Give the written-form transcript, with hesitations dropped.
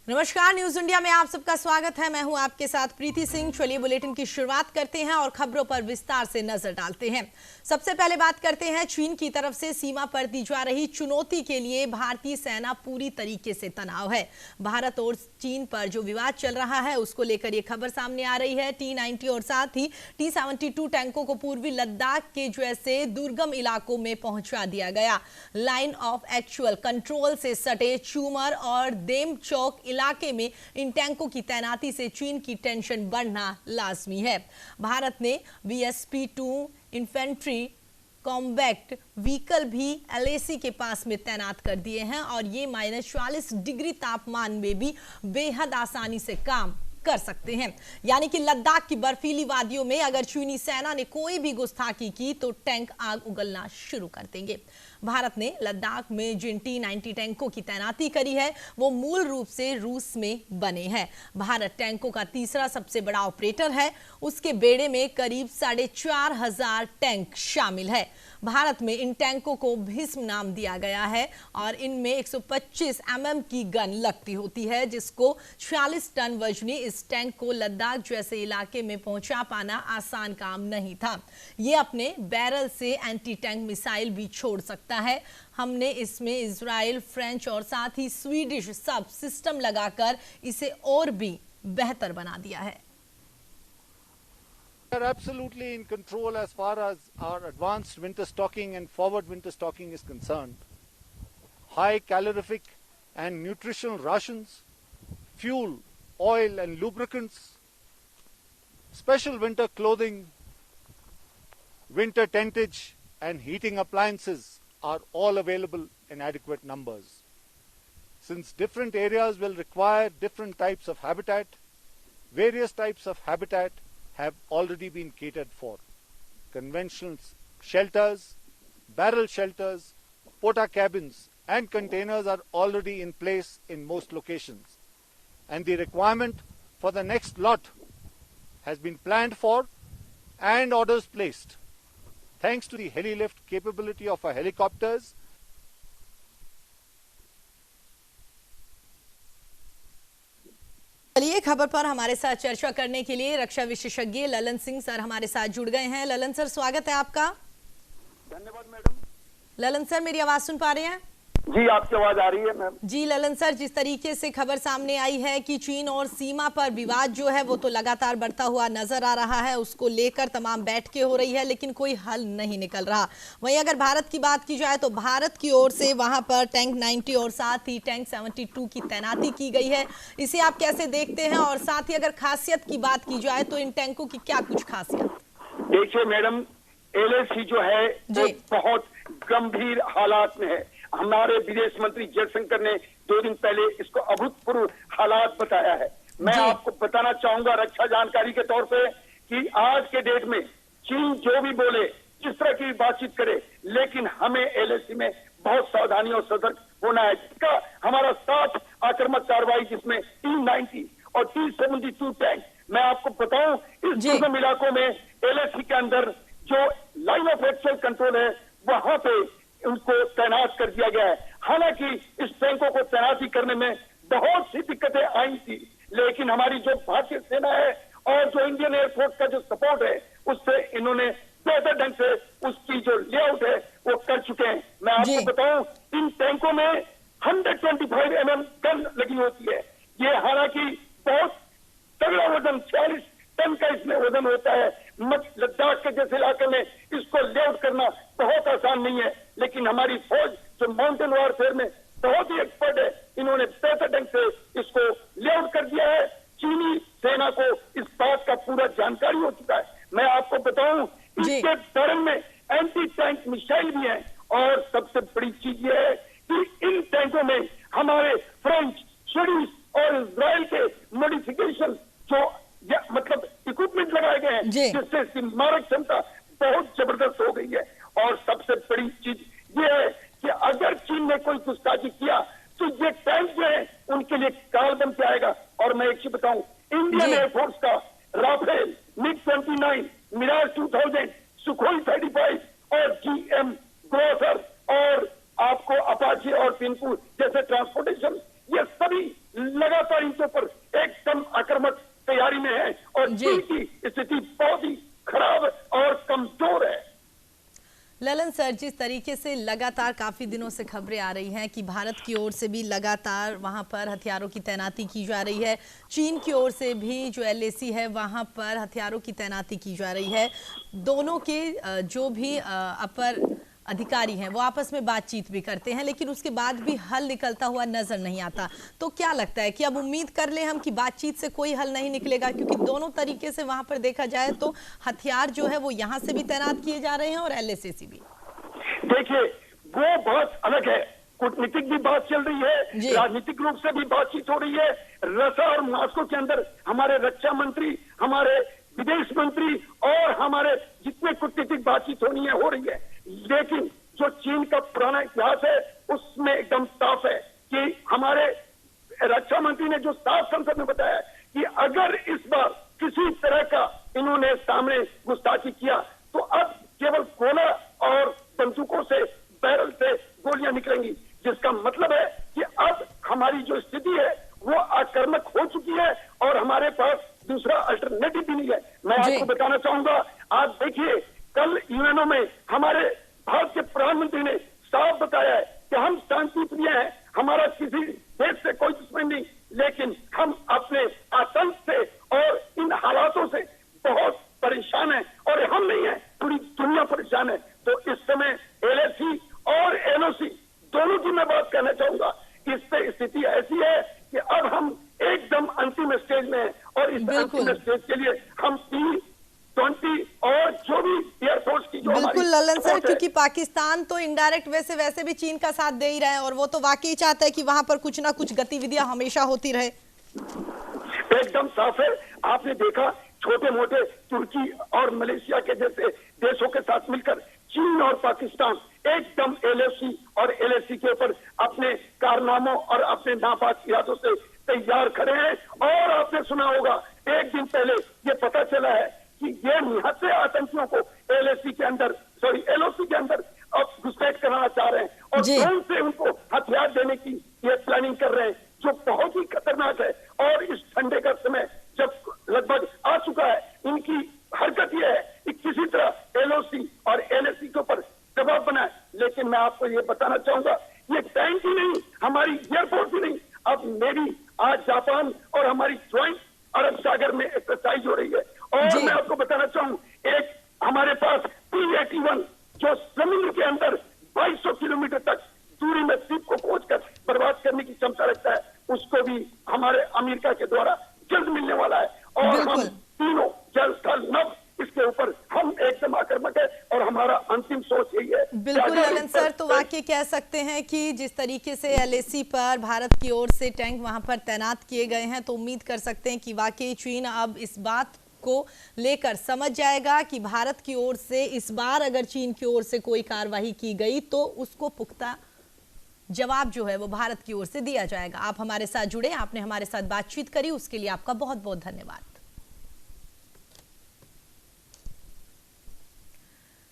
नमस्कार, news India में आप सबका स्वागत है। मैं हूं आपके साथ प्रीति सिंह। चलिए बुलेटिन की शुरुआत करते हैं और खबरों पर विस्तार से नजर डालते हैं। सबसे पहले बात करते हैं चीन की तरफ से सीमा पर दी जा रही चुनौती के लिए भारतीय सेना पूरी तरीके से तनाव है। भारत और चीन पर जो विवाद चल रहा है उसको लेकर यह खबर सामने आ रही है। T-90 और साथ ही T-72 टैंकों को पूर्वी लद्दाख के जैसे दुर्गम इलाकों में पहुंचा दिया गया। लाइन ऑफ एक्चुअल कंट्रोल से सटे चूमर और देमचौक इलाके में इन टैंकों की तैनाती से चीन की टेंशन बढ़ना लाजमी है। भारत ने VSP-2 इन्फेंट्री कॉम्बैक्ट व्हीकल भी LAC के पास में तैनात कर दिए हैं और ये -40 डिग्री तापमान में भी बेहद आसानी से काम कर सकते हैं। यानी कि लद्दाख की बर्फीली वादियों में अगर चीनी सेना ने कोई भी गुस्ताखी की तो टैंक आग उगलना शुरू कर देंगे। भारत ने लद्दाख में जिन T-90 टैंकों की तैनाती करी है वो मूल रूप से रूस में बने हैं। भारत टैंकों का तीसरा सबसे बड़ा ऑपरेटर है। उसके बेड़े में करीब 4,500 टैंक शामिल है। भारत में इन टैंकों को भीष्म नाम दिया गया है और इनमें 125 mm की गन लगती होती है, जिसको 46 टन वजनी इस टैंक को लद्दाख जैसे इलाके में पहुंचा पाना आसान काम नहीं था। ये अपने बैरल से एंटी टैंक मिसाइल भी छोड़ सकता है। हमने इसमें इजराइल, फ्रेंच और साथ ही स्वीडिश सब सिस्टम लगाकर इसे और भी बेहतर बना दिया है। We are absolutely in control as far as our advanced winter stocking and forward winter stocking is concerned. High calorific and nutritional rations, fuel, oil and lubricants, special winter clothing, winter tentage and heating appliances are all available in adequate numbers. Since different areas will require different types of habitat, various types of habitat have already been catered for. Conventional shelters, barrel shelters, porta cabins and containers are already in place in most locations. And the requirement for the next lot has been planned for and orders placed. Thanks to the heli-lift capability of our helicopters, चलिए खबर पर हमारे साथ चर्चा करने के लिए रक्षा विशेषज्ञ ललन सिंह सर हमारे साथ जुड़ गए हैं। ललन सर, स्वागत है आपका। धन्यवाद मैडम। ललन सर, मेरी आवाज सुन पा रहे हैं? जी, आपकी आवाज आ रही है मैम। जी ललन सर, जिस तरीके से खबर सामने आई है कि चीन और सीमा पर विवाद जो है वो तो लगातार बढ़ता हुआ नजर आ रहा है, उसको लेकर तमाम बैठकें हो रही है लेकिन कोई हल नहीं निकल रहा। वहीं अगर भारत की बात की जाए तो भारत की ओर से वहां पर टैंक 90 और साथ ही टैंक 72 की तैनाती की गई है। इसे आप कैसे देखते हैं और साथ ही अगर खासियत की बात की जाए तो इन टैंकों की क्या कुछ खासियत? देखिए मैडम, LAC जो है वो बहुत गंभीर हालात में है। हमारे विदेश मंत्री जयशंकर ने 2 दिन पहले इसको अभूतपूर्व हालात बताया है। मैं आपको बताना चाहूंगा रक्षा जानकारी के तौर पे कि आज के डेट में चीन जो भी बोले, जिस तरह की बातचीत करे, लेकिन हमें LAC में बहुत सावधानी और सतर्क होना है। इसका हमारा 7 आक्रामक कार्रवाई जिसमें T-90 और T-72 टैंक, मैं आपको बताऊं इस दुर्गम इलाकों में LAC के अंदर जो लाइन ऑफ एक्चुअल कंट्रोल है वहां पे उनको तैनात कर दिया गया है। हालांकि इस टैंकों को तैनाती करने में बहुत सी दिक्कतें आई थी, लेकिन हमारी जो भारतीय सेना है और जो इंडियन एयरफोर्स का जो सपोर्ट है उससे इन्होंने बेहतर ढंग से उसकी जो लेआउट है वो कर चुके हैं। मैं आपको बताऊं इन टैंकों में 125 mm गन लगी होती है। ये हालांकि बहुत तगड़ा वजन 46 टन का इसमें वजन होता है। लद्दाख के जैसे इलाके में इसको लेआउट करना बहुत आसान नहीं है, लेकिन हमारी फौज जो माउंटेन वॉरफेयर में बहुत ही एक्सपर्ट है, इन्होंने बेहतर ढंग से इसको लेआउट कर दिया है। चीनी सेना को इस बात का पूरा जानकारी हो चुका है। मैं आपको बताऊं इसके बैरल में एंटी टैंक मिसाइल भी है और सबसे बड़ी चीज ये है कि इन टैंकों में हमारे फ्रेंच, स्वीडिश और इजराइल के मॉडिफिकेशन जो मतलब इक्विपमेंट लगाए गए हैं, जिससे इसकी मारक क्षमता बहुत जबरदस्त हो गई है। और सबसे बड़ी चीज ये है कि अगर चीन ने कोई गुस्ताखी किया तो ये टैंक जो है उनके लिए काल बन के आएगा। और मैं एक चीज बताऊं, इंडियन एयरफोर्स का राफेल, MiG-29, मिराज 2000, सुखोई 35 और GM ग्रोसर और आपको अपाचे और पिनकू जैसे ट्रांसपोर्टेशन, ये सभी लगा लगातार इनके ऊपर एकदम आक्रामक तैयारी में है और चीन की स्थिति बहुत ही खराब और कमजोर है। ललन सर, जिस तरीके से लगातार काफी दिनों से खबरें आ रही हैं कि भारत की ओर से भी लगातार वहां पर हथियारों की तैनाती की जा रही है, चीन की ओर से भी जो LAC है वहां पर हथियारों की तैनाती की जा रही है, दोनों के जो भी अपर अधिकारी हैं वो आपस में बातचीत भी करते हैं, लेकिन उसके बाद भी हल निकलता हुआ नजर नहीं आता। तो क्या लगता है कि अब उम्मीद कर ले हम कि बातचीत से कोई हल नहीं निकलेगा, क्योंकि दोनों तरीके से वहां पर देखा जाए तो हथियार जो है वो यहाँ से भी तैनात किए जा रहे हैं और LAC से भी। देखिए, वो बात अलग है, कूटनीतिक भी बात चल रही है, राजनीतिक रूप से भी बातचीत हो रही है। रसा और मॉस्को के अंदर हमारे रक्षा मंत्री, हमारे विदेश मंत्री और हमारे जितने कूटनीतिक बातचीत होनी है हो रही है, लेकिन जो चीन का पुराना इतिहास है उसमें एकदम साफ है कि हमारे रक्षा मंत्री ने जो साफ संसद में बताया कि अगर इस बार किसी तरह का इन्होंने सामने गुस्ताखी किया तो अब केवल गोला और बंदूकों से, बैरल से गोलियां निकलेंगी, जिसका मतलब है कि अब हमारी जो स्थिति है वो आक्रामक हो चुकी है और हमारे पास दूसरा अल्टरनेटिव भी नहीं है। मैं आपको बताना चाहूंगा, आज देखिए कल यूएनओ में हमारे भारत के प्रधानमंत्री ने साफ बताया है कि हम शांति प्रिय हैं, हमारा किसी देश से कोई दुश्मन नहीं, लेकिन हम अपने आतंक से और इन हालातों से बहुत परेशान हैं और हम नहीं है, पूरी दुनिया परेशान है। तो इस समय LAC और LOC दोनों की मैं बात कहना चाहूंगा, इससे स्थिति ऐसी है कि अब हम एकदम अंतिम स्टेज में हैं और इस अंतिम स्टेज के लिए हम P-20 और जो भी एयरफोर्स की जो बिल्कुल ललन सर, क्योंकि पाकिस्तान तो इनडायरेक्ट वैसे भी चीन का साथ दे ही रहा है और वो तो वाकई चाहता है कि वहां पर कुछ ना कुछ गतिविधियां हमेशा होती रहे। एकदम साफ है, आपने देखा छोटे मोटे तुर्की और मलेशिया के जैसे देशों के साथ मिलकर चीन और पाकिस्तान एकदम LAC और LAC के ऊपर अपने कारनामों और अपने नापाक इरादों से तैयार खड़े हैं। और आपने सुना होगा एक दिन पहले ये पता चला है कि ये निहत्थे आतंकियों को LOC के अंदर अब घुसपैठ कराना चाह रहे हैं और ड्रोन से उनको हथियार देने की ये प्लानिंग कर रहे हैं, जो बहुत ही खतरनाक है। और इस ठंडे का समय जब लगभग आ चुका है, इनकी हरकत यह है कि किसी तरह LOC और LAC के ऊपर दबाव बनाए। लेकिन मैं आपको ये बताना चाहूंगा, ये टैंक ही नहीं, हमारी एयरफोर्स ही नहीं, अब नेवी आज जापान और हमारी ज्वाइंट अरब सागर में एक्सरसाइज हो रही है। और मैं आपको बताना चाहूँ, एक हमारे पास P-81 जो समुद्र के अंदर 2200 किलोमीटर तक दूरी में द्वीप को खोजकर बर्बाद करने की क्षमता रखता है, उसको भी हमारे अमेरिका के द्वारा जल्द मिलने वाला है। और हम तीनों जल, थल, नभ, इसके ऊपर हम एकदम आक्रामक है और हमारा अंतिम सोच यही है। बिल्कुल ललन सर, तो वाकई कह सकते हैं कि जिस तरीके से LAC पर भारत की ओर से टैंक वहां पर तैनात किए गए हैं, तो उम्मीद कर सकते हैं कि वाकई चीन अब इस बात को लेकर समझ जाएगा कि भारत की ओर से इस बार अगर चीन की ओर से कोई कार्रवाई की गई तो उसको पुख्ता जवाब जो है वो भारत की ओर से दिया जाएगा। आप हमारे साथ जुड़े, आपने हमारे साथ बातचीत करी, उसके लिए आपका बहुत बहुत धन्यवाद।